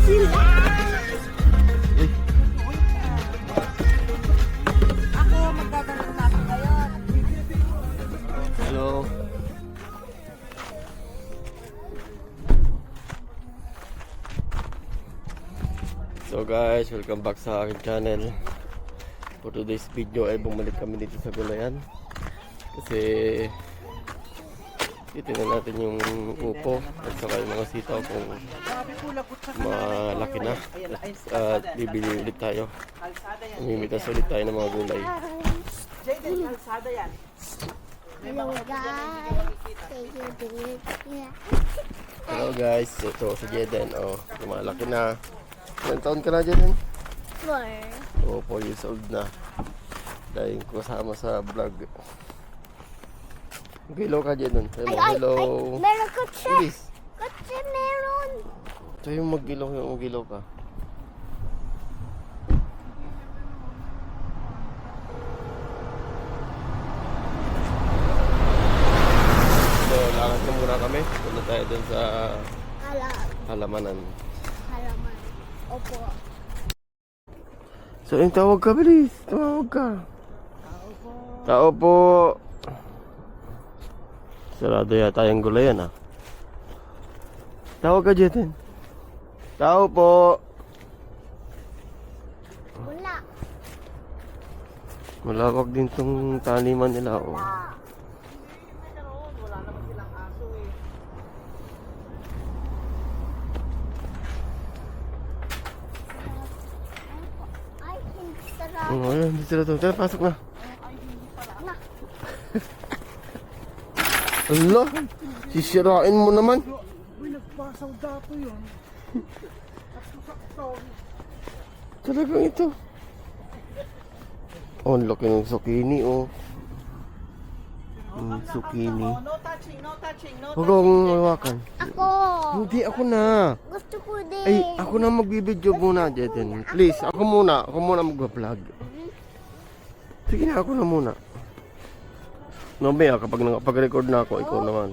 sila. Ako, maggaganap na ako ngayon. Hello. So guys, welcome back sa aking channel. For today's video ay bumalik kami dito sa gulayan. Kasi titingnan natin yung upo at saka yung mga sitaw kung malaki na. At bibili ulit tayo. Mamimitas ulit tayo ng mga gulay. Hello guys. Hello guys, ito si Jeden. Oh, lumalaki na. Ilang taon ka na, Jeden? 4. Oh, 4 years old na. Dahil kasama sa vlog. Hello ka, Jeden. Hello, hello. Meron kotse. Please. Kotse meron. Ito yung mag-ilaw ka. So, lakad na muna kami. Punta tayo dun sa halamanan. Halaman. Opo. So, yung tawag ka, bilis. Tumawag ka. Tao po. Sarado yata yung gulayan, ah. Tawag ka, Jeten. Tao po. Wala. Malawak din tong taniman nila, oh. Wala naman silang aso eh. Ay, hindi sarap. Oh, ayun, dito na to. Tara, pasok na. Allah, sisirain mo naman. Uy, nagpasaw dato yun. Sakto-sakto. Talagang ito. Oh, ang laki ng zucchini, oh. Zucchini. No touching, no touching, no Huwag akong hawakan. Ako. Hindi, ako na. Gusto ko din. Ay, ako na magbibideo muna, Jeten. Please, ako muna mag-vlog. Sige na, ako na muna. Mamaya, kapag nakapag-record na ako, ikaw naman.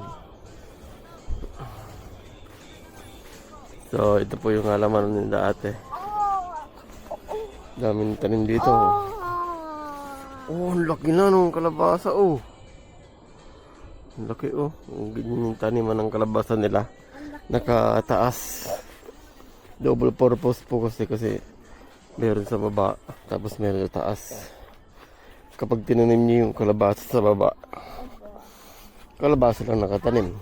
So, ito po yung halaman nila ate. Daming tanim dito. Oh, ang laki na nung kalabasa, oh. Ang laki, oh. Ang ganyan yung taniman ng kalabasa nila. Nakataas. Double purpose po kasi meron sa baba, tapos meron sa taas. Kapag tinanim niyo yung kalabasa sa baba, kalabasa lang nakatanim.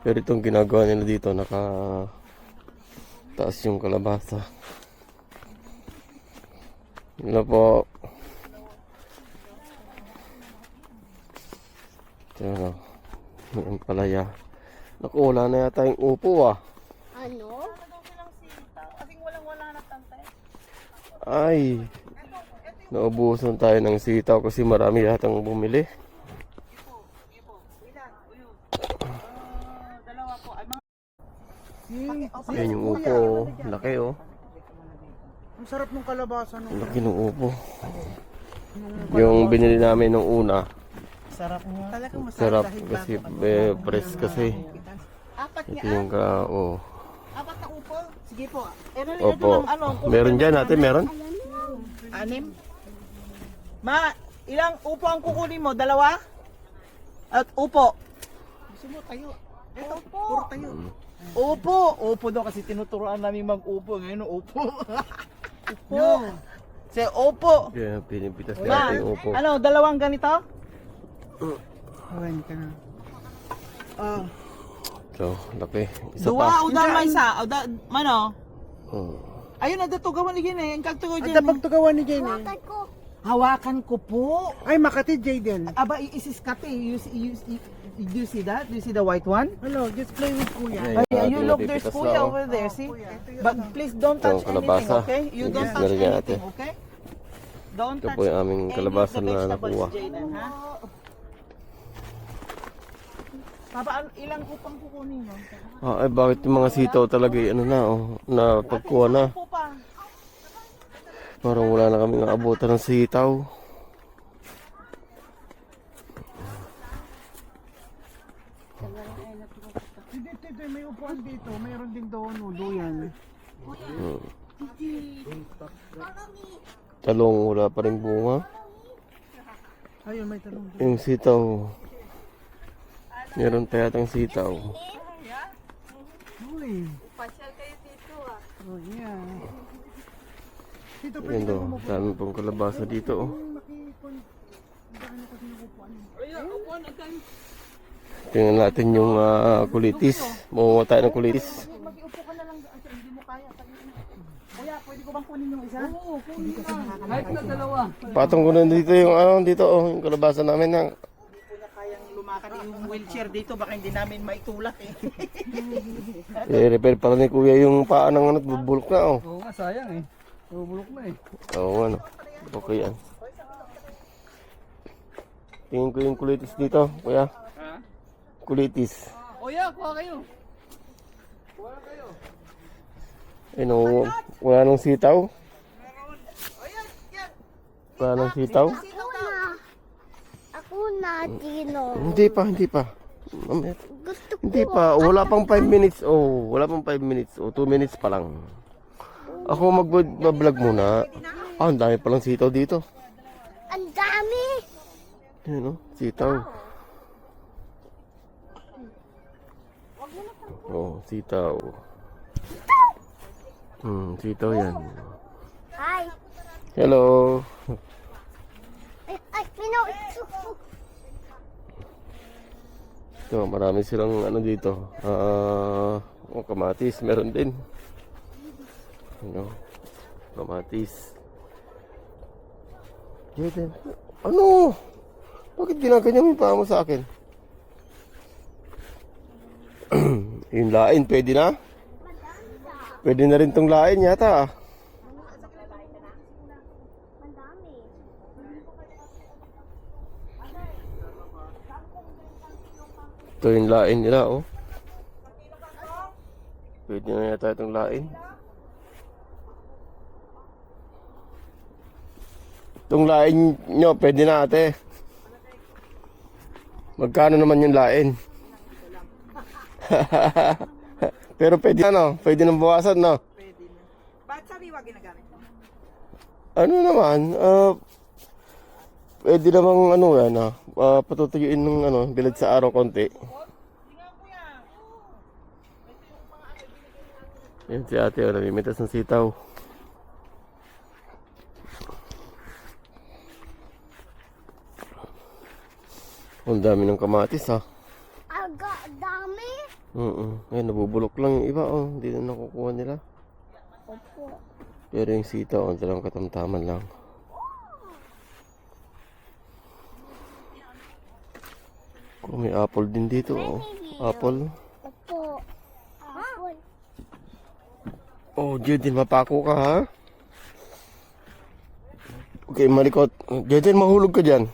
Pero itong ginagawa nila dito, taas yung kalabasa. Yun na po. Ito na. Yung palaya. Naku, wala na yata yung upo, ah. Ano? Kasing walang-wala na tantay. Ay, naubusan tayo ng sitaw kasi marami yatang bumili. Dalawa po. Ay, mga... Yan yung upo, oh. Laki, oh. Ang sarap ng kalabasa no. Laki ng upo. Yung binili namin nung una, Sarap nga. Talagang sarap kasi press kasi. Apat Ito nga. yung oh. Apat na upo. Sige po. Opo. Meron dyan natin, meron? 6. Ma, ilang upo ang kukunin mo? 2? At upo. Gusto mo tayo? Ito, puro tayo. Upo. Upo daw kasi tinuturoan namin mag-upo. Ngayon, upo. Upo. Say, upo. Yan, pinipitas Ma, natin yung upo. ano, 2 ganito? Awan ka na. So, laki. Isa Dua, pa. udan may isa. Mano? Oh. Ayun na, tugawan ni Jane. Ang kagtugaw Jane. Ang pagtugawan ni Jane. Hawakan ko. Hawakan ko po. Ay, Makati Jaden. Aba, isiskate. Do you see that? Do you see the white one? Hello, just play with Kuya. Yan, Ay, yung you ating look, there's napipitas kuya na, oh. over there, see? But please don't touch Ito, kalabasa. anything, okay? You don't Yes, touch nalagyan anything, natin. okay? Don't Ito touch po yung aming any kalabasa of the na vegetables, nakuha. Jaden, ha? Papa, ilang upang kukunin nyo? Ay, bakit yung mga sitaw talaga ano na, oh, na pagkuha na. Upo pa. Parang wala na kami naabutan ng sitaw. Hindi, may upuan dito. Mayroon din natin doon, duyan. Talong, wala pa rin bunga. Ayun, may talong doon. Yung sitaw. Meron pa yatang sitaw. Uy. Pasyal kayo dito Oh, yeah. Dito pa Yan o, dami pong kalabasa dito. Oh. Tingnan natin yung kulitis. Mamunga tayo ng kulitis. Mag-iupo ka na lang doon. Hindi mo kaya. Kuya, pwede ko bang kunin yung isa? Oo, kunin na. Patong ko na dito yung dito yung kalabasa namin na. Hindi po na kayang lumakad yung wheelchair dito. Baka hindi namin maitulak Repair pala ni kuya yung paa ng bubulok na oh. Oo nga, sayang eh. Bubulok na eh. Oo ano. Okay yan. Tingin ko yung kulitis dito, kuya. Ha? Kulitis. O yeah, kuha kayo. Ano, wala nang sitaw? Wala nang sitaw? Ako na, Tino. Hindi pa. Mamaya. Gusto ko. Hindi pa, wala pang 5 minutes. Oh, wala pang 5 minutes. Oh, 2 minutes pa lang. Ako mag-vlog muna. Ang dami palang sitaw dito. Ang dami. Yan, sitaw. Oh, sitaw. Sitaw yan. Hi. Hello. Ay, Tino. Ito, marami silang dito. Kamatis, meron din. Kamatis. Jaden, ano? Bakit ginaganyan mo yung paa mo sa akin? Yung lain, pwede na? Pwede na rin tong lain yata. Ito yung lain nila, oh. Pwede na yata itong lain. Itong lain nyo, pwede na ate. Magkano naman yung lain? Pero pwede na, no? Pwede nang bawasan, no? Pwede na. Ba't sariwa ginagamit mo? Ano naman, pwede namang yan, patutuyuin ng bilad sa araw konti. Yan si ate, namimitas ng sitaw. Ang dami ng kamatis, ha. Aga, dami. Ayan, nabubulok lang yung iba, oh. Hindi na nakukuha nila. Opo. Pero yung sitaw, ang talang katamtaman lang. Kung may apple din dito, oh. Apple. Opo. Apple. Oh, Jaden, mapako ka, ha? Okay, malikot. Jaden, mahulog ka dyan.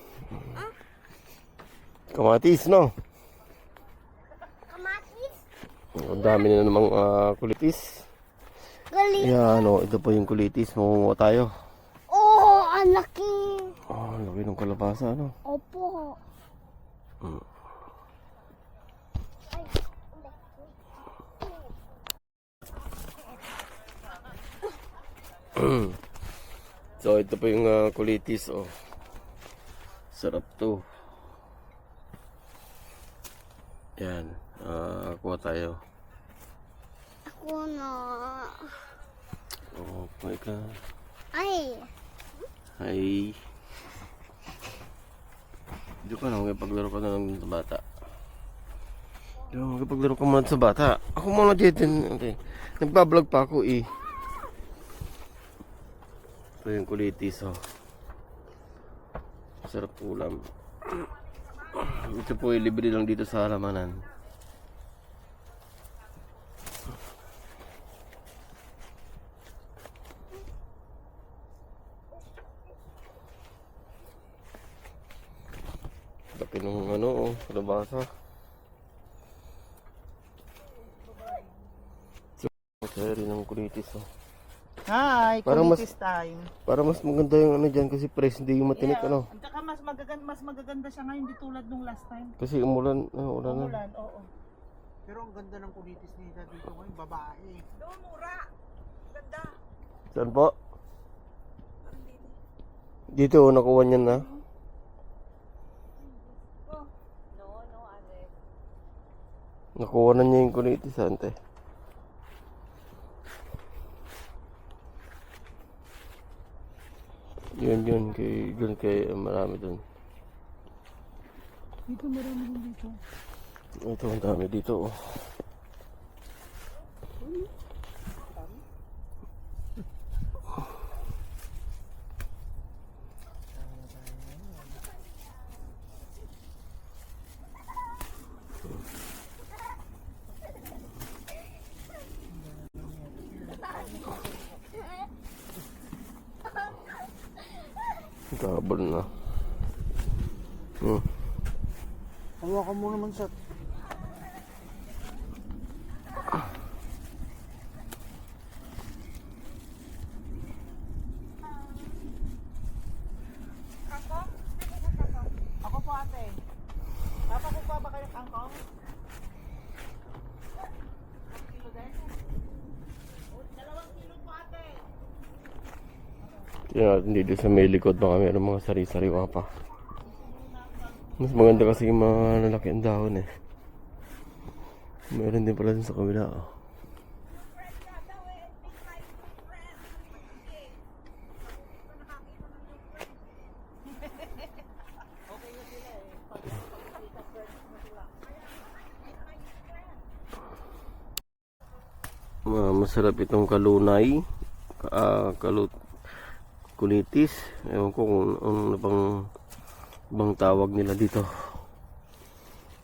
Kamatis, no? Kamatis. Ang dami na namang kulitis. Galing. Yan, ito po yung kulitis. Mamunga tayo. Oh, ang laki. Oh, ang laki ng kalabasa, no? Opo. So, ito po yung kulitis, oh. Sarap to. Yan, kuha tayo. Ako na. Oh my God. Ay. Hi. Hindi ka na, magpaglaro ka na lang sa bata. Hindi ka magpaglaro ka muna sa bata. Ako muna dito. Okay. Nagbablog pa ako eh. Ito yung kulitis, oh. Sarap ulam. Ito po ay libre lang dito sa halamanan. Laki nung kalabasa. Kaya rin ang kulitis, oh. Hi, Parang kulitis time. Para mas maganda yung dyan kasi fresh, hindi yung matinik, ano. At saka mas magaganda siya ngayon, hindi tulad nung last time. Kasi umulan, ulan na. Umulan, oo. Pero ang ganda ng kulitis nila dito ngayon, babae. Doon, mura. Ganda. Saan po? Dito, nakuha niyan na. No, Alex. Nakuha na niya yung kulitis, ante. Yun, kay marami dun. Dito marami din dito. Ito, ang dami dito, oh. Gabon na. Hawakan mo naman sa... Ako po, ate. Papakuha ba kayo kangkong? Kilo din? 2 kilo po, ate. Tingnan natin dito sa may likod, baka meron mga sari-sariwa pa. Mas maganda kasi yung mga lalaki ang dahon eh. Meron din pala dun sa kabila, oh. Masarap itong kalunay, kulitis. Ewan ko kung ano bang tawag nila dito.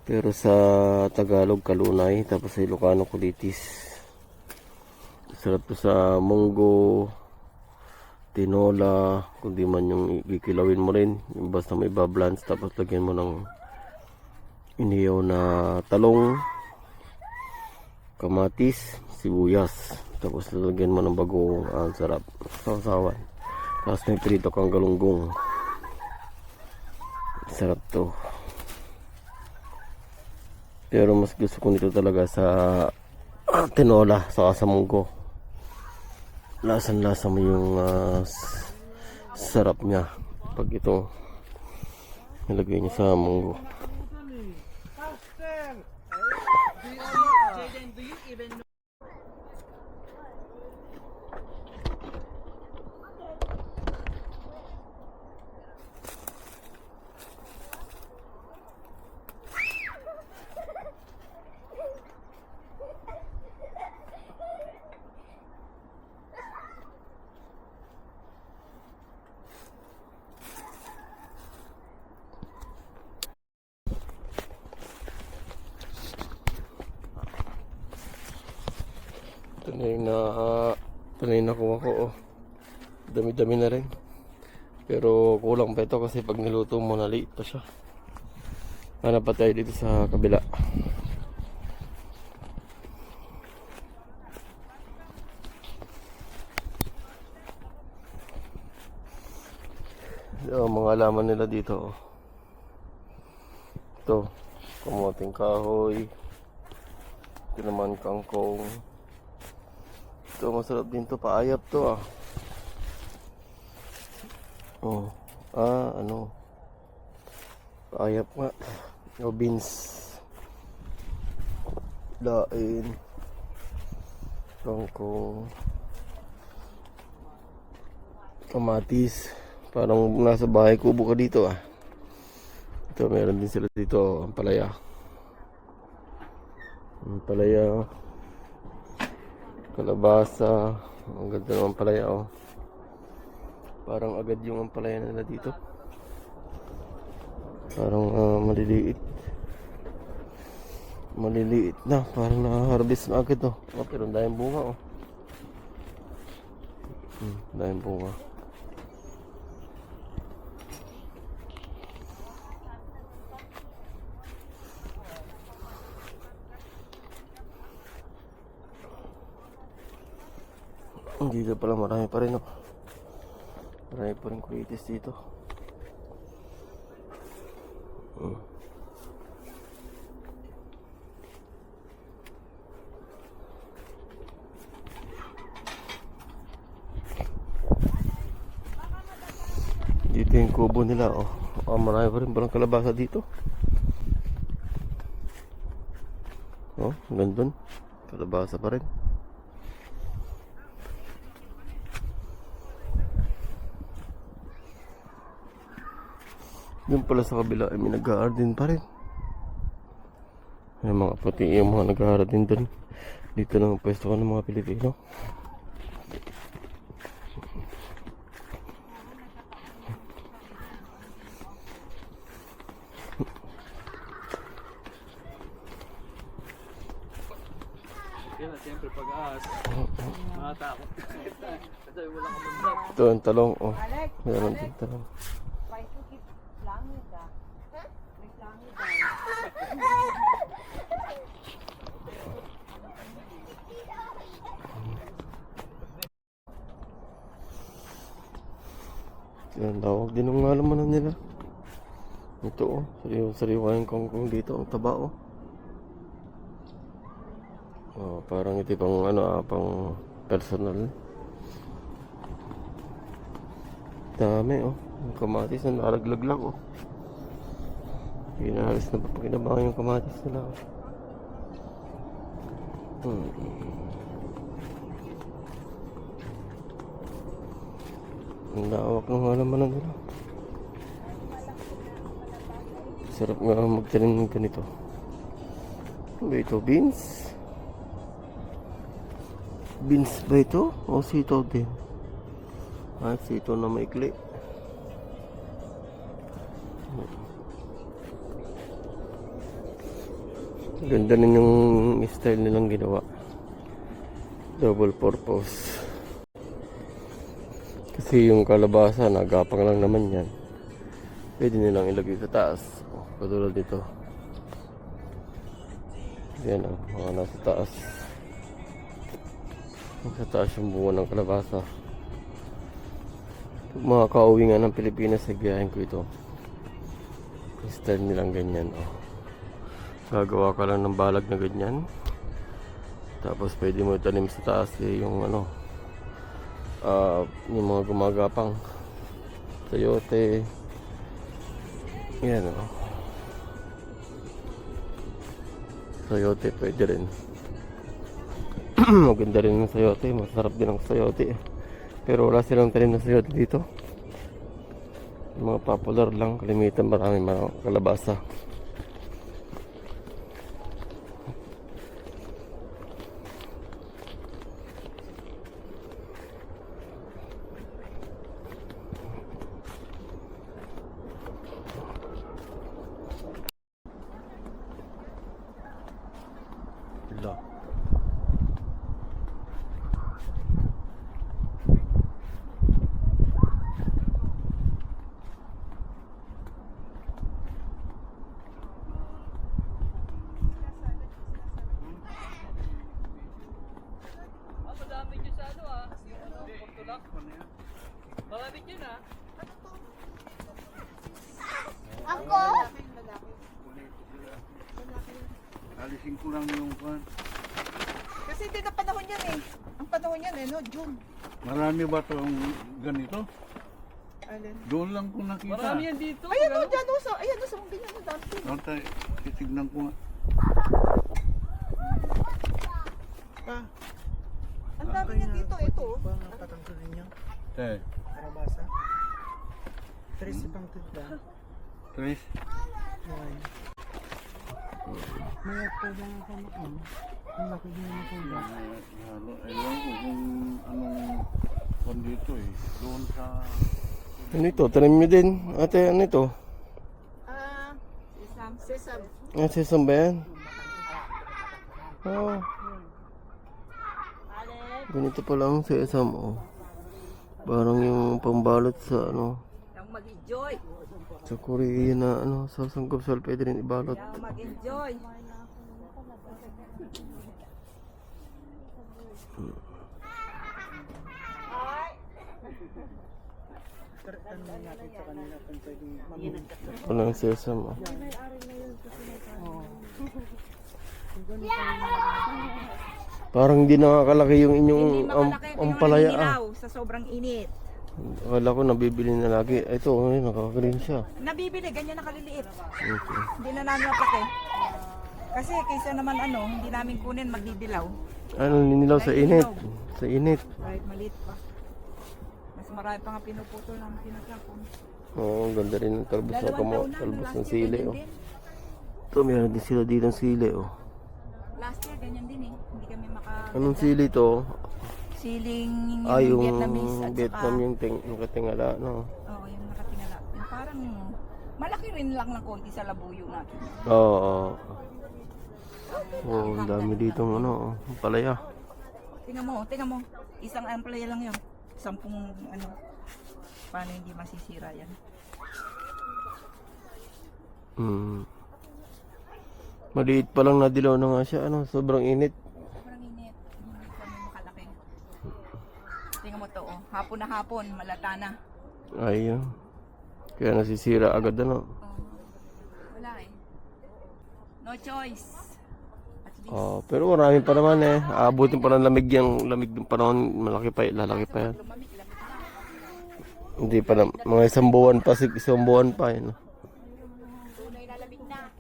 Pero sa Tagalog kalunay, tapos sa Ilocano kulitis. Sarap to sa munggo, tinola, kundi man yung ikilawin mo rin, yung basta may bablans, tapos lagyan mo ng inihaw na talong, kamatis, sibuyas, tapos lalagyan mo ng bagoong. Ang sarap, sausawan, tapos may prito kang galunggong. Sarap to. Pero mas gusto ko nito talaga sa tinola, saka sa munggo. Lasan-lasa mo yung sarap niya pag ito nilagay niya sa munggo. Jaden, do you even know? Ito na yung nakuha ko, oh. Dami-dami na rin. Pero kulang pa ito kasi pag niluto mo naliit pa siya. Hanap pa tayo dito sa kabila. Mga alaman nila dito, oh. Ito, kamuting kahoy. Ito naman kangkong. Ito masarap din to, paayap to, ah. Oh, ano, paayap nga. O beans, dain, kangkong, kamatis. Parang nasa bahay kubo ka dito, ah. Ito meron din sila dito, ang palaya. Kalabasa. Ang ganda ng palaya, oh. Parang agad yung ampalaya nila dito. Parang maliliit na. Parang na-harvest na agad, oh. Oh, pero dahil bunga, oh. Dahil bunga. Dito pala marami pa rin, oh. Marami pa rin kulitis dito. Ito yung kubo nila, oh. Oh, marami pa rin palang kalabasa dito. Oh, gandun. Kalabasa pa rin. Doon pala sa kabila ay may nag-garden pa rin. May mga puti yung mga nag-garden doon. Dito lang ang pwesto ko ng mga Pilipino. Yan, siyempre pag-aas. Makatakot. Kasi wala ka mandap. Ito ang talong, oh. Meron din talong. Yan, tawag din ang halaman nila. Ito, oh. Sariwa yung kangkong dito. Ang taba, oh. Oh, parang ito pang ano, pang personal. Dami, oh. Yung kamatis na naraglag lang, oh. Pinahalis na papakinabangan yung kamatis nila, oh. Ang lawak ng halaman nila. Sarap nga magtanim ng ganito. Ano ba ito? Beans? Beans ba ito? O sitaw din? Ah, sitaw na maikli. Ganda rin yung style nilang ginawa. Double purpose. Kasi yung kalabasa, nagapang lang naman yan. Pwede nilang ilagay sa taas. Oh, katulad dito. Yan ang mga nasa taas. Sa taas yung bunga ng kalabasa. Pag mga kauwi nga ng Pilipinas, nagyahin ko ito. Style nilang ganyan, oh. Gagawa ka lang ng balag na ganyan. Tapos pwede mo itanim sa taas yung ano, yung mga gumagapang sayote. Yan, oh. Sayote pwede rin. Maganda rin ng sayote. Masarap din ang sayote. Pero wala silang tanim na sayote dito. Yung mga popular lang. Kalimitan maraming mga kalabasa. Hello. Madami dyan sa ano ah. Yung ano, pagtulak. Marami dyan ah. Ako? Alisin ko lang yung pan. Kasi hindi na panahon yan eh. Ang panahon yan eh, no? June. Marami ba itong ganito? Alin? Doon lang ko nakita. Marami yan dito. Ayan o, dyan o. Ayan o, sa mga ganyan o, dami. Nota, titignan ko nga. Ah. Ang dami niya dito, ito o. Eh, Tres pang tunda. Tres. Mayat pa lang ako makam. Ang laki din yung matunda. Ewan ko kung anong kung dito eh. Doon sa... Ano ito? Tanim nyo din. Ate, ano ito? Sesam. Ah, sesam ba yan? Oh. Ganito pa lang sesam, oh. Parang yung pambalot sa ano. Yung mag-enjoy. Sa Korea na ano, sa sanggupsal pwede rin ibalot. Yung mag-enjoy. Walang sesam, oh. Parang hindi nakakalaki yung inyong Hindi makalaki yung ampalaya, ah. sa sobrang init. Akala ko nabibili na lagi. Ito, nakaka-green siya. Nabibili, ganyan na kaliliit. Okay. Hindi na namin mapake. Kasi kaysa naman hindi namin kunin, magdidilaw. Ano, ninilaw sa init. Sa init. Kahit maliit pa. Mas marami pa nga pinuputol ng pinagkapon. Oo, ang ganda rin ng talbos ng talbos ng sili. Oh. Din. Ito, meron din sila dito ng sili. Oh. Last year, ganyan din eh. Hindi kami Anong sili to? Siling Yung Vietnamese at Vietnam saka, yung katingala, no? Oo, yung nakatingala. Yung parang malaki rin lang ng konti sa labuyo natin. Oo. Oh, ang dami dito ano, palaya. Tingnan mo. Isang ampalaya lang yun. 10 paano hindi masisira yan. Maliit pa lang nadilaw na nga siya, ano, sobrang init. Sobrang init. Hindi kami makalaki. Tingnan mo to, oh. Hapon na hapon, malata na. Ayun. Kaya nasisira agad, ano. Wala eh. No choice. At least. Oh, pero marami pa naman eh. Aabutin pa ng lamig ng panahon, lalaki pa yan. Lumamig na. Hindi pa na, mga isang buwan pa eh, no? Tunay na lamig na.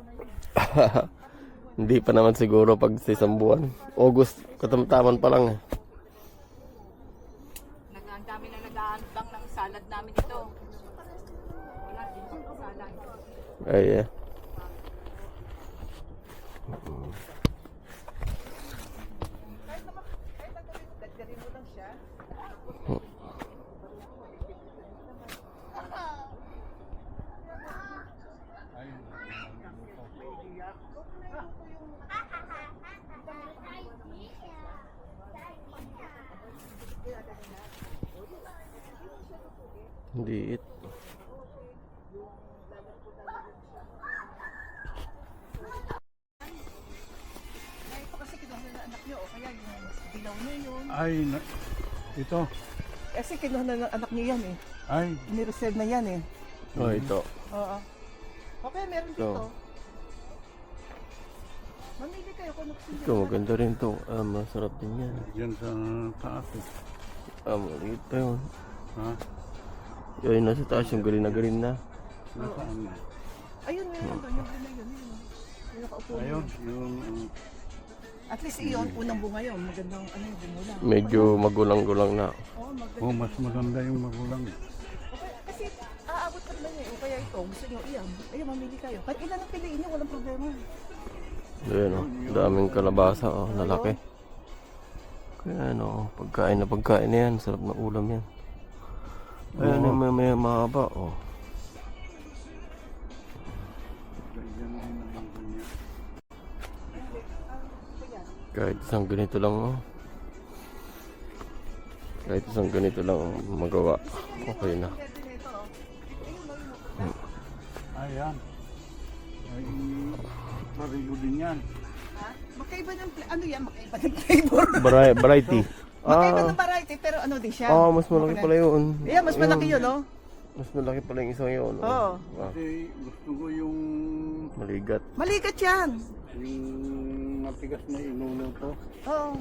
Hindi pa naman siguro pag sa isang buwan. August, katamtaman pa lang eh. Ang dami na nag-aandang ng salad namin ito. Wala din sa salad. Ay, eh. Dadgarin mo lang siya. Liit. Ito kasi kinuha na anak niyo, o kaya yung dilaw niyo yun. Ay, ito. Kasi kinuha na ng anak niyo yan eh. Ay, Nireserve na yan eh. Oh, ito. Oo. Okay, meron Ito. dito. Mamili kayo kung gusto niyo. Ito, maganda rin to. Masarap din yan. yan sa taas eh. Maliit pa yun. Ha? Yun, nasa taas yung galing na. Nasaan? Ayun, meron doon. Yung bunga yun. Yung nakaupo na Ayun, yun. yung... At least iyon, unang bunga yun. Magandang yung bumula. Medyo magulang-gulang na. Oo, maganda. Oh, mas maganda yung magulang. Okay, kasi aabot pa naman eh. O kaya ito, gusto niyo iyan. Ayun, mamili kayo. Kahit ilan ang piliin niyo, walang problema. Ayan o, daming kalabasa o, lalaki. Kaya ano, pagkain na yan, sarap na ulam yan. Ayan yung may mahaba o. Kahit isang ganito lang o. Kahit isang ganito lang magawa, okay na. Ayan. Ay, parigo din yan. Makaiba ng, ano yan, makaiba ng flavor. Variety. Makaiba ng variety, pero ano din siya. Mas malaki pala yun. Yeah, mas malaki yun, no? Mas malaki pala yung isang yun. Oo. Kasi gusto ko yung Maligat. Maligat yan. matigas na inuno to. Oo.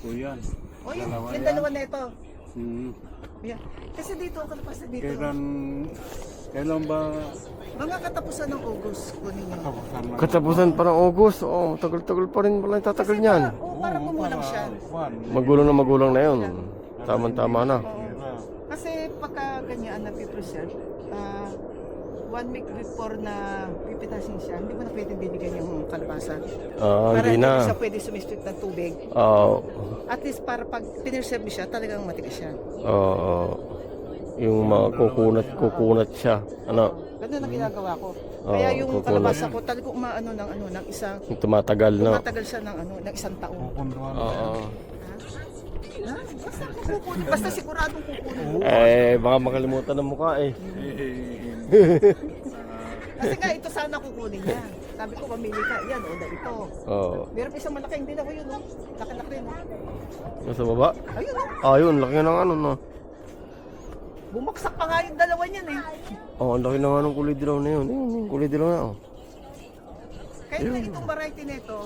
So yan. O yun, Dalawa yung yan. dalawa na ito. Hmm. Yeah. Kasi dito, kalapasan dito. Kailan ba Mga katapusan ng August, kunin niyo. kapusan na? Katapusan pa ng August. Tagal-tagal pa rin pala yung tatagal niyan. Para kumulang siya. Magulang na yun. Tama-tama na. Kasi pagka ganyan napipreserve, 1 week before na pipitasin siya, hindi mo na pwedeng bibigyan yung kalabasa. Para Hindi hindi na. siya pwede sumispit ng tubig. At least para pag pineserve siya, talagang matigas siya. Yung mga kukunat siya. Ano? Ganun ang ginagawa ko. Kaya yung kukunat. kalabasa ko talagang umaano ng isang, Yung tumatagal na. tumatagal siya ng isang taon. Kukunduan. Ha? Basta siguradong kukunin mo. Baka makalimutan ng mukha eh. Kasi nga ito sana kukunin niya. Sabi ko, mamili ka. Yan, o na ito. Meron pa isang malaking din ako yun, no? Laki-laki rin, no? Nasa baba? Ayun, no? Yun. Laki ng ano, no? Bumaksak pa nga yung dalawa niyan, eh. Ang laki na nga ng kulay dilaw na yun. Yung kulay dilaw na, Kahit na itong variety nito,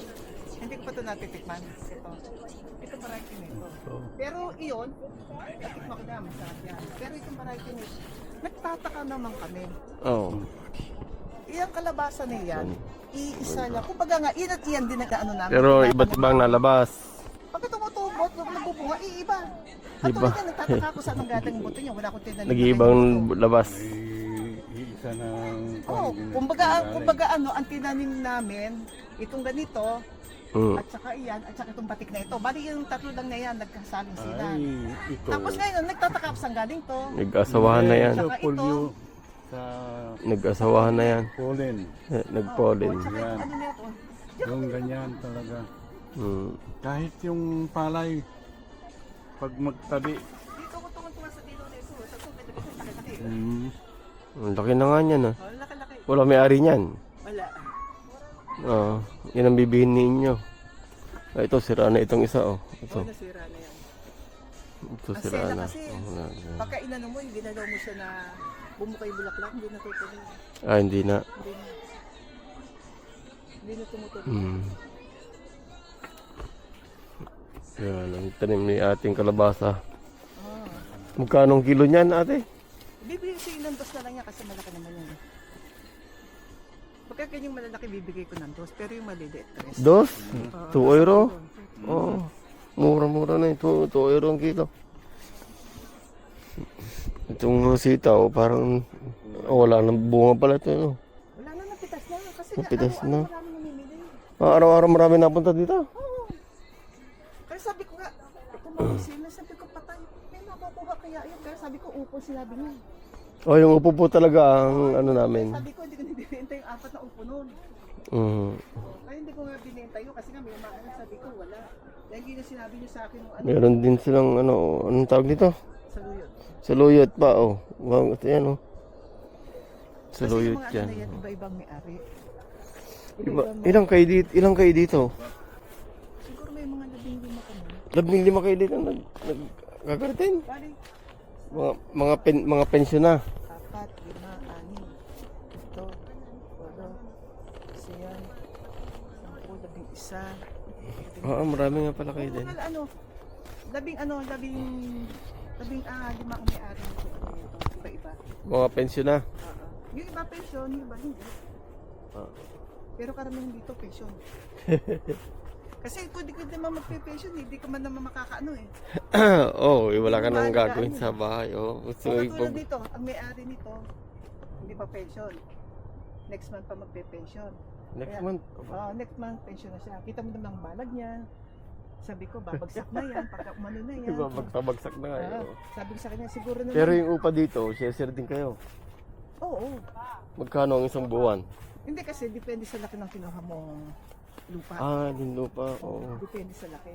hindi ko pa ito natitikman. nito. Ito variety nito. Pero iyon, natikma ko na, masarap yan. Pero itong variety nito, nagtataka naman kami. Oo. Iyang kalabasa na yan, iisa lang. Kumbaga nga, iyan at iyan din nag-ano namin. Pero iba't ibang nalabas. Pagka tumutubot, nagbubunga, iiba. At Iba. tuloy na, nagtataka ko saan ang galing buto niya. Wala akong tinanim. Nag-iibang labas. Isa ng Oo, kumbaga ano, ang tinanim namin, itong ganito, Mm. at saka iyan, at saka itong batik na ito. Bali yung tatlo lang na yan, nagkasaling sila. Ay, ito. Tapos ngayon, nagtataka ko saan galing to. Nag-asawahan na yan. Sa Saka ito. polio, sa Nag-asawahan na yan. pollen. Nag-pollen. At saka Yan. ano na ito. Yung ganyan talaga. Mm. Kahit yung palay, pag magtabi, Dito ko tumuntuwa sa dilo na ito. Sa tubig, laki-laki. Ang laki na nga yan ah. Oh, laki-laki. Wala may-ari niyan. Wala. Oo. Yan ang bibihin ninyo. Ah, ito, sira na itong isa oh. Ito. Oh, nasira na yan. Ito Ang sira sela na. kasi. Oh, wala na. Pagka inano mo, yung ginalaw mo siya na bumukay bulaklak, hindi natutuloy. Ah, hindi na. Hindi na. Hindi na tumutuloy. Hmm. Yan, ang tanim ni ating kalabasa. Ah. Magkano kilo niyan ate? Bibigay ko yung dos na lang yan kasi malaki naman yan. Pagka kanyang malalaki, bibigay ko ng dos. Pero yung maliliit, 3. Dos? 2 euro? Oo. Mura-mura na ito. 2 euro ang kilo. Itong sitaw, parang wala nang bunga pala ito. No? Wala na, napitas na. Kasi Napitas nga, na. marami namimili. Araw-araw marami napunta dito. Oo. Kaya sabi ko nga, ito mga sila, sabi ko patay. May makukuha kaya yun. Kaya sabi ko, upo sinabi niya. Oh, yung upo po talaga ang ano namin. Sabi ko, hindi ko nabibenta yung 4 na upo nun. Kaya hindi ko nga binenta yun kasi nga may umaano. Sabi ko, wala. Dahil hindi na sinabi niyo sa akin yung ano, Meron din silang ano, anong tawag dito? sa luyot. Saluyot pa oh. Wow, ito yan oh. Saluyot Kasi yung mga yan. ano na yan, iba-ibang may-ari. Ilang kayo dito? Siguro may mga 15 kami. 15 kayo dito nagkakarating. Bali, Mga pensyon na. 4, 5, 6, 7, 8, 9, 10, 11. Marami nga pala kayo din. Mga labing 5 ang may-ari nito. Iba-iba. Mga pensyon na. Yung iba pension, yung iba hindi. Pero karamihan dito pension. Kasi kung di ka naman magpe-pension, hindi ka man naman makakaano eh. Wala ka nang gagawin sa bahay. Oh. So, Kung katulad dito, ang may-ari nito, hindi pa pension. Next month pa magpe-pension. next Kaya- month. Next month pension na siya. Kita mo naman ang balag niya. Sabi ko, babagsak na yan. Pagka umano na yan. Diba, magpabagsak na kayo. Sabi ko sa kanya, siguro na Pero yung upa dito, share din kayo. Oo. Magkano ang isang buwan? Hindi kasi, depende sa laki ng kinuha mong lupa. Yung lupa. Oo. Depende sa laki.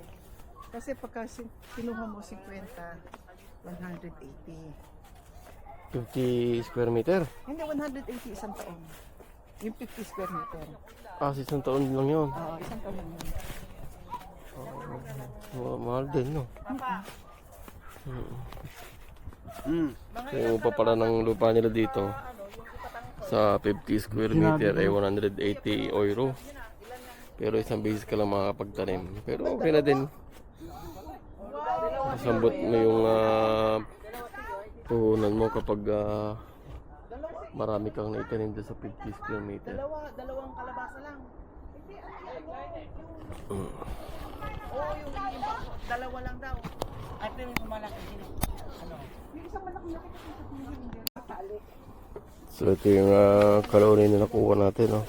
Kasi pagka kinuha mo 50, 180. 50 square meter. Hindi, 180 isang taon. Yung 50 square meter. Isang taon lang yun. Oo, isang taon lang yun. Mahal din, no? So, yung upa pala ng lupa nila dito sa 50 square meter ay 180 euro. Pero isang beses ka lang makakapagtanim. Pero okay na din. Masambot mo yung puhunan mo kapag marami kang naitanim doon sa 50 square meter. Dalawang kalabasa lang. Hindi, yung dalawa lang daw. At yung malaki din. Ano? Yung isang malaki-laki kasi sa tingin, hindi nakatali. So ito yung kalunay na nakuha natin. Oh.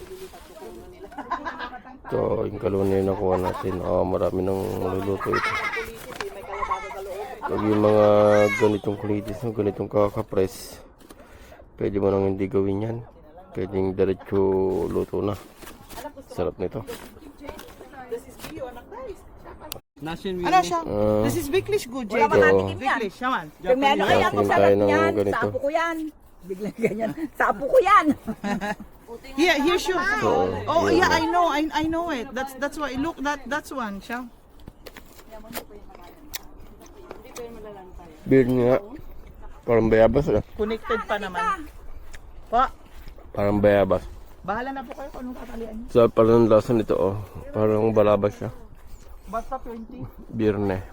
Ito yung kalunay na nakuha natin. Marami nang maluluto ito. Pag yung mga ganitong kulitis, ganitong kakapres, pwede mo nang hindi gawin yan. Pwedeng diretso luto na. Sarap nito. Ano siya? This is Biclish good, Jay. Wala ba natin yan? Biclish, yaman. Kung may ano kaya Tingin kung tayo sarap ng yan, ganito. sapo ko yan. Biglang ganyan, sapo ko yan. Here's your. So, Oh yun. yeah, I know it. That's why. Look, that's one, siya. Beard nga. Parang bayabas. Connected pa naman. Pa, Parang bayabas. bahala na po kayo kung anong tatalian niyo. So parang lasa nito. Parang balabas siya. Basta 20. Birne.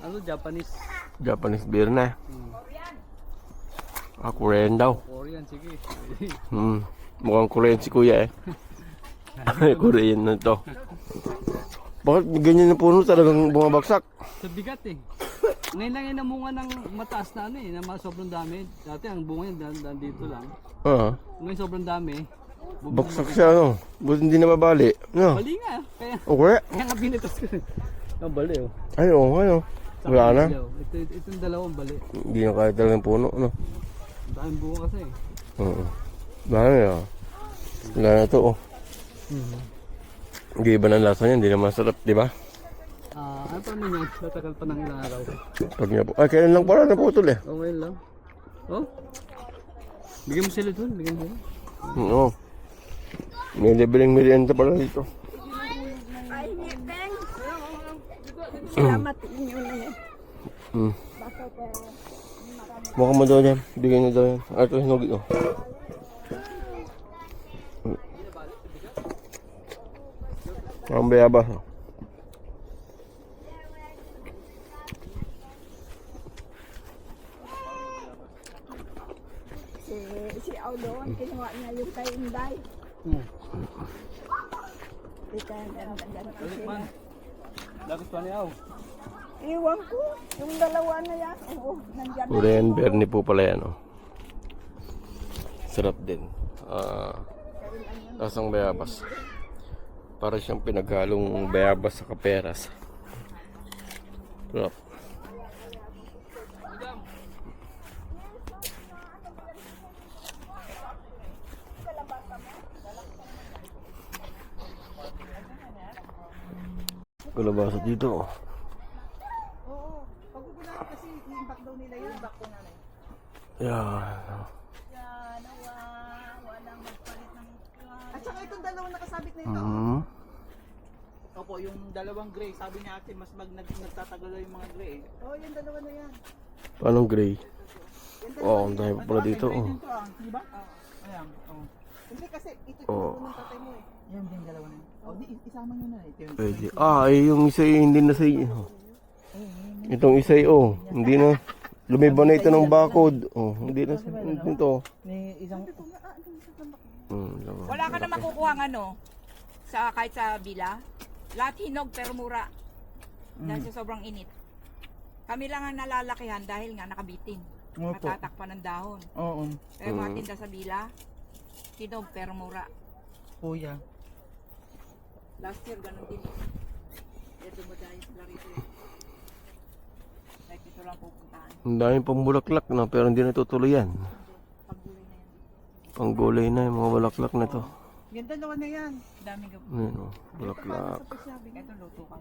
Ano, Japanese? Japanese Birne. Ah, Korean daw. Korean, sige. Mukhang Korean si kuya eh. Korean na to. Bakit ganyan na puno talagang bumabagsak? Sa bigat eh. Ngayon lang yung namunga ng mataas na ano eh, na sobrang dami. Dati ang bunga niya dito lang. Ngayon sobrang dami. Bagsak siya ano. Buti hindi na mabali. No. Bali nga. Okay. Kaya nga binitas ko. Ang bali oh. Ay, oo, ano. Wala na. Itong dalawang bali. Hindi na kaya talagang puno, ano. Ang daming bunga kasi eh. Oo. Dami ah. Wala na to, oh. Hindi iba ng lasa niya, hindi na masarap, di ba? Ano pa naman yan? Tatagal pa ng ilang araw. Pag niya po. Ay, kailan lang pala naputol eh. Okay lang. Oh? Bigyan mo sila doon, bigyan mo. Oo. May libreng merienda pala dito. Salamat inyo na yan. Mukhang mo daw yan. Bigyan niyo daw yan. Ito, hinugi ko. Ang bayabas. Oh. Si Audon, kinuha niya yung kay Inday. Ika, ganda Balik man. Dapat pa niya. Iwan ko, yung dalawa na yan. Oo, nandyan na. Korean Bernie po pala yan. Oh. Sarap din. Lasang bayabas. Para siyang pinaghalong bayabas sa kaperas. Sarap. Kalabasa dito. Oh. Oo. Pagkukulaan kasi i-impact daw nila yung back ko nanay. Yan. Walang magpalit ng At saka itong dalawang nakasabit na ito. Opo, yung dalawang gray. Sabi niya ate, mas nagtatagal daw yung mga gray. Oo, yung dalawa na yan. Paano gray? Yung Oo, ang dami pa pala dito. Gray Oh. din to ah. Di ba? Ayan. Oh. Hindi kasi ito yung Oo. dalawa ng tatay mo eh. Yan din dalawa na yun. Oh, di, isama nyo na. Ito yung Pwede. Yung isa hindi na sa iyo. Itong isa hindi na. Lumiban na ito ng bakod. Oh, hindi na sa ito. may isang... Wala ka na makukuha ng ano, kahit sa bila. Lahat hinog pero mura. Dahil sa sobrang init. Kami lang ang nalalakihan dahil nga nakabitin. Opo. Matatakpan ng dahon. Oo. Pero mga tinda sa bila, hinog pero mura. Kuya. Last year, ganun din. Kaya dumadayo sila rito. Kahit ito lang pupuntahan. Ang dami pang bulaklak na pero hindi natutuloy yan. Paggulay na yan. Pang gulay na yung mga bulaklak na to. Yung dalawa na yan. Daming gabi. Ayan o, bulaklak. Ito luto ka.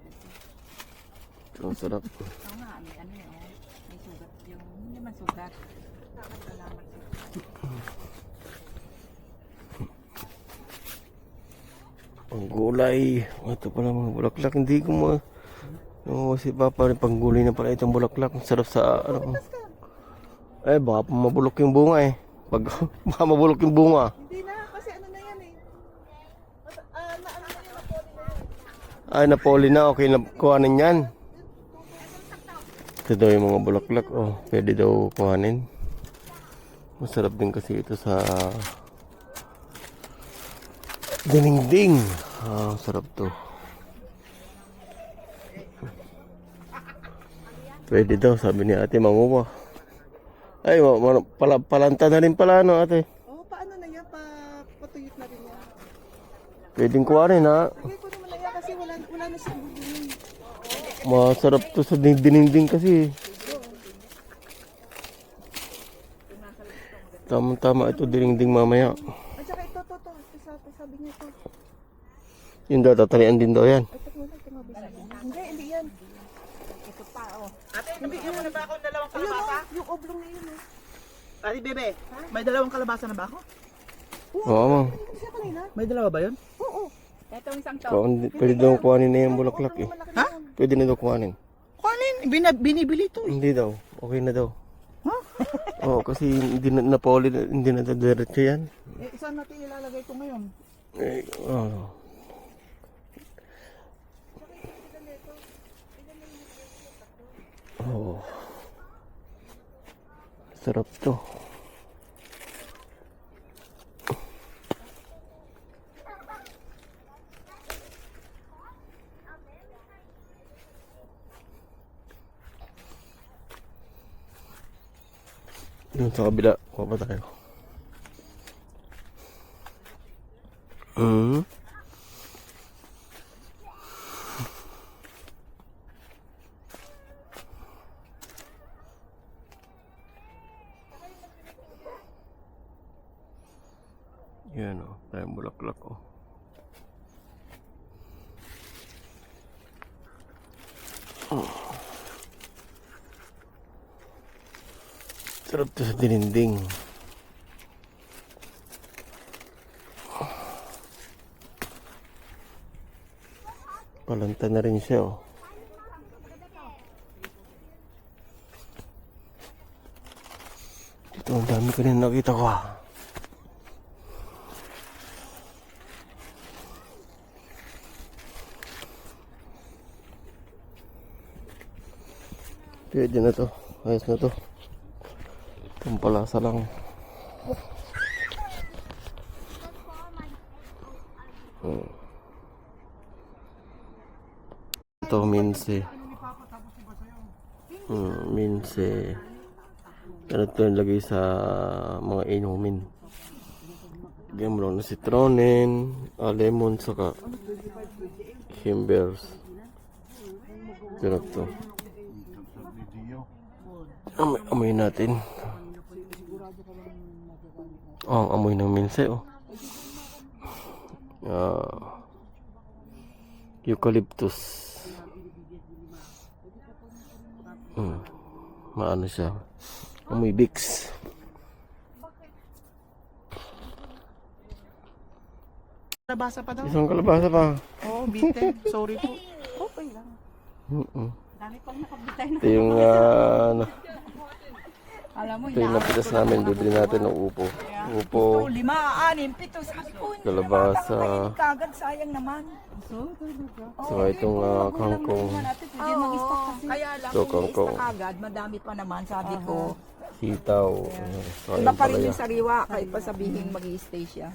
Ang sarap. Oo nga, may ano yun. May sugat. Yung hindi man sugat. Salamat sa Ang gulay. Ito pala mga bulaklak. Hindi ko si Papa rin pang gulay na pala itong bulaklak. Ang sarap sa ano. Baka mabulok yung bunga eh. Baka mabulok yung bunga. Hindi na, kasi ano na yan eh. Naano na yan, napoli na yan. Ay, napoli na. Okay na kuhanin yan. Ito daw yung mga bulaklak. Oh, pwede daw kuhanin. Masarap din kasi ito sa dinding. Sarap to. Pwede daw, sabi ni ate, manguha. Ay, palanta na rin pala, no, ate? Oo, paano na yan? Patuyot na rin yan. Pwedeng kuhanin, ha? Lagay ko naman na yan kasi wala na siyang bubulin. Masarap to sa dinding kasi. Tama-tama ito, dinding mamaya. At saka ito, sabi niya ito. Yun daw, tatalian din daw yan. Ay, wala, tumabi. Hindi yan. Ito pa, oh. Ate, nabigyan mo na ba akong dalawang kalabasa? Yung oblong na yun, oh. Ate, bebe, may dalawang kalabasa na ba ako? Oo, ma'am. Siya kanina? May dalawa ba yun? Oo. Itong isang taon. Pwede daw kuhanin na yung bulaklak eh. Ha? Pwede na daw kuhanin. Kanin, binibili ito eh. Hindi daw. Okay na daw. Oo, kasi hindi na napoli, hindi na diretso yan. Saan natin ilalagay ito ngayon? Oh. Sarap to. Doon sa kabila, kuha pa tayo. Yan o, tayong bulaklak o. Sarap to sa dininding. Palanta na rin siya oh. Ito, ang dami ko rin nakita ko ah. Pwede na to. Ayos na to. Pampalasa lang. Ito minse. Minse. Ano ito yung lagay sa mga inumin. Lagyan mo lang na citronin, lemon, saka himbers. Sarap to. Amoy natin. Oh, ang amoy ng minse oh. Eucalyptus. Maano siya? Amoy Vicks. Kalabasa pa daw. Isang kalabasa pa. Oo, bitin. Sorry po. Okay lang. Dami pang nakabitay na. Ito yung Alam mo, ito yung napitas namin. Bibili natin ng upo. Upo, 5, 6, 7. Sabi ko, hindi kalabasa, naman kagad, sayang naman. saka itong kangkong. Kaya lang, Ito, kung kangkong. kagad, madami pa naman, sabi ko. Sitaw. Saka Iba yung pa rin palaya. yung sariwa, kahit pa sabihin mag-i-stay siya.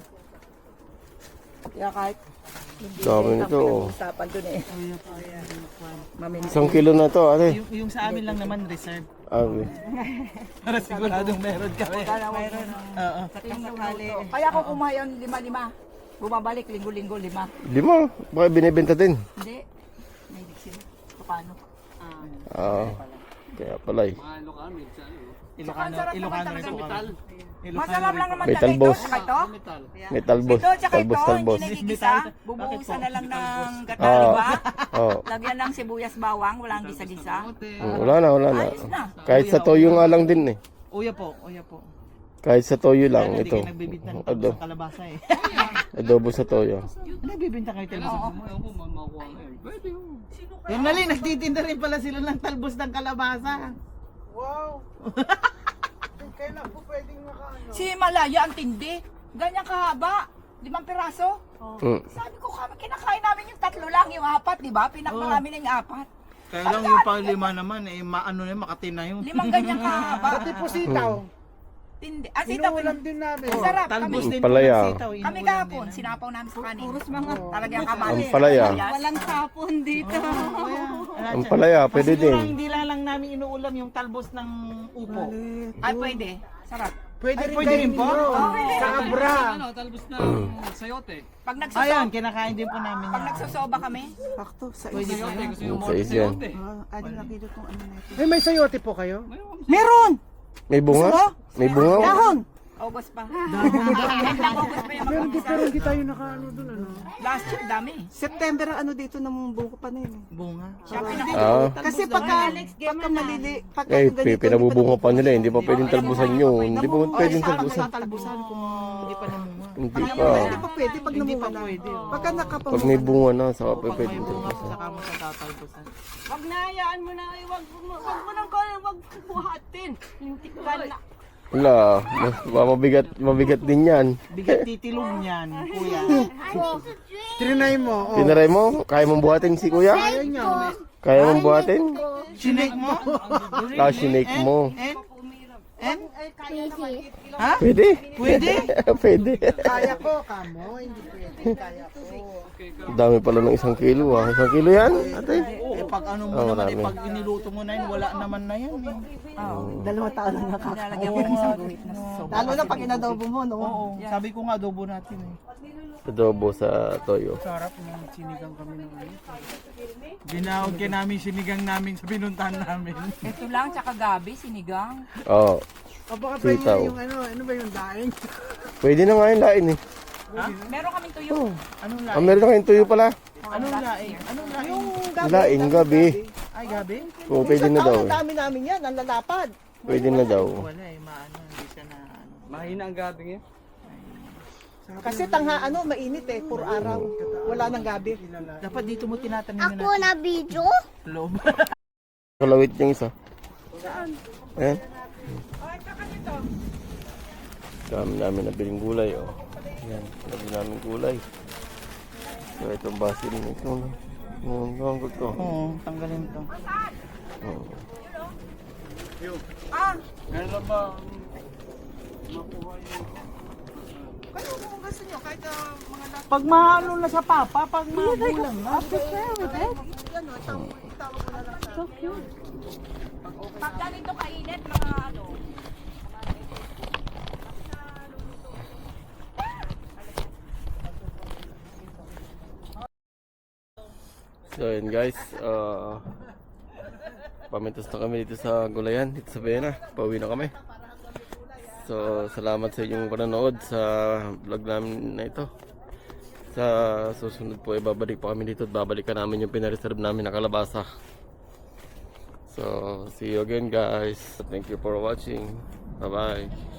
Kaya kahit hindi Dami rin ang nito, oh. pinag-usapan dun eh. Mamimili. 1 kilo na to, ate. Yung sa amin lang naman reserve. Okay. Para siguradong meron kami. Oo. Kaya kung kumain 5-5, bumabalik linggo-linggo 5. 5. Baka binibenta din. Hindi. May sila. Paano? Kaya pala eh. Mga Ilocano, minsan, Ilocano rin po kami. Masarap lang naman May talaga ito. talbos. Tsaka ito. metal. May talbos. Ito, tsaka ito. Talbos. Hindi nagigisa. Bubuhusan na lang ng gata, Oo. di ba? Oh. Lagyan ng sibuyas bawang. Walang gisa-gisa. Wala na. Ayos na. Kahit sa toyo nga lang din eh. Uya po, uya po. Kahit sa toyo lang Hindi ito. kayo nagbibinta ng tapos ng kalabasa eh. Adobo sa toyo. Nagbibinta kayo talbos. Ewan ko, makuha ngayon. Pwede yun. Yung nali, nagtitinda rin pala sila ng talbos ng kalabasa. Wow. Kailan po pwedeng Si Malaya ang tindi. Ganyan kahaba. 5 piraso. Sabi ko kami, kinakain namin yung 3 lang, yung 4, di ba? Pinakmarami na yung 4. Kaya lang yung pang-5 naman eh, maano na Makati na yun. 5 ganyan kahaba. Pati po sitaw. Tindi. Ah, sitaw. Inuulam din namin. Ang sarap. Talbos Kami, din Palaya. po ng sitaw, kami inuulam kahapon, din. sinapaw namin sa kanin. Puros mga talagang kamali. Ang palaya. Walang sapon dito. Ang palaya, pwede din. Hindi lang namin inuulam yung talbos ng upo. Ay, pwede. Sarap. Pwede rin po? Sa abra. Ano, talbos na sayote. Pag Ayan, nagsosoba, kinakain din po namin pag yan. nagsosoba kami, Sakto. Sa Pwede po Sayote, yun. gusto yung Sa mga isyan. sayote. Adi nakita kong ano na ito. May sayote po kayo? meron! May bunga? May bunga? Dahon! August pa. August pa yung Pero mag-umpisa. hindi tayo nakaano dun ano. Last year, dami. September ang ano dito ng buko pa na yun. Bunga. Siya pinaka... Kasi pagka malili, pagka Pinabubunga pa nila. Hindi pa pwedeng talbusan nyo. Hindi pa pwedeng talbusan. Talbusan kung hindi pa namunga. Hindi Hindi pa. pa pwede pag Hindi namunga pa na. pwede. Pagka Pag nakapamunga may bunga na, saka pa Pag may pwedeng bunga po, talbusan. saka mo sa tatalbusan. Wag na, hayaan mo na. Wag mo nang wag buhatin. Lintikan na. Wala. Mabigat din yan. Bigat titilog niyan, kuya. trinay mo. Oh. Tinaray mo? Kaya mong buhatin si kuya? Ayun niya. Kaya mong buhatin? Sinake mo? Sinake mo. And? Ha? Pwede? Pwede? Pwede. Kaya ko, kamo. Hindi pwede. Kaya ko. Dami pala ng 1 kilo ah. 1 kilo yan, ate? Eh, pag ano mo Oh, naman, marami. pag iniluto mo na yun, wala naman na yan eh. Dalawa taon na Nilalagyan mo ng isang guhit na sobrang. Lalo na pag inadobo mo, no? Oo, sabi ko nga, adobo natin eh. Adobo sa toyo. Sarap ng sinigang kami ng ano. Ginawag ka namin sinigang namin sa pinuntahan namin. Ito lang, tsaka gabi, sinigang. Oo. O baka Sitaw. yung ano ba yung daing? Pwede na nga yung lain eh. Meron kaming tuyo. Anong Ah, laing? meron na kayong tuyo pala. Anong laing? Anong laing? Lain, gabi. Ay, gabi? Oo, pwede na daw. Ang dami namin yan, ang lalapad. Pwede na daw. Wala eh, maano, hindi siya na ano. Mahina ang gabi ngayon. Kasi mainit eh, puro araw. Wala nang gabi. Dapat dito mo tinatanim na natin. na video? Loob. Kalawit yung isa. Ayan. Dami namin nabiling gulay, oh. Ayan, dami namin gulay. So, itong basil na ito. Yung gawang ko. Oo, tanggalin to. Oh. Kailan ba Pag maano na sa papa, pag magulang na. Pag ganito kainit, mga ano, So, yun guys. Pamintos na kami dito sa gulayan, dito sa Bena. Pauwi na kami. So, salamat sa inyong panonood sa vlog namin na ito. Sa susunod po, babalik pa kami dito at babalikan namin yung pinareserve namin na kalabasa. So, see you again guys. Thank you for watching. Bye bye.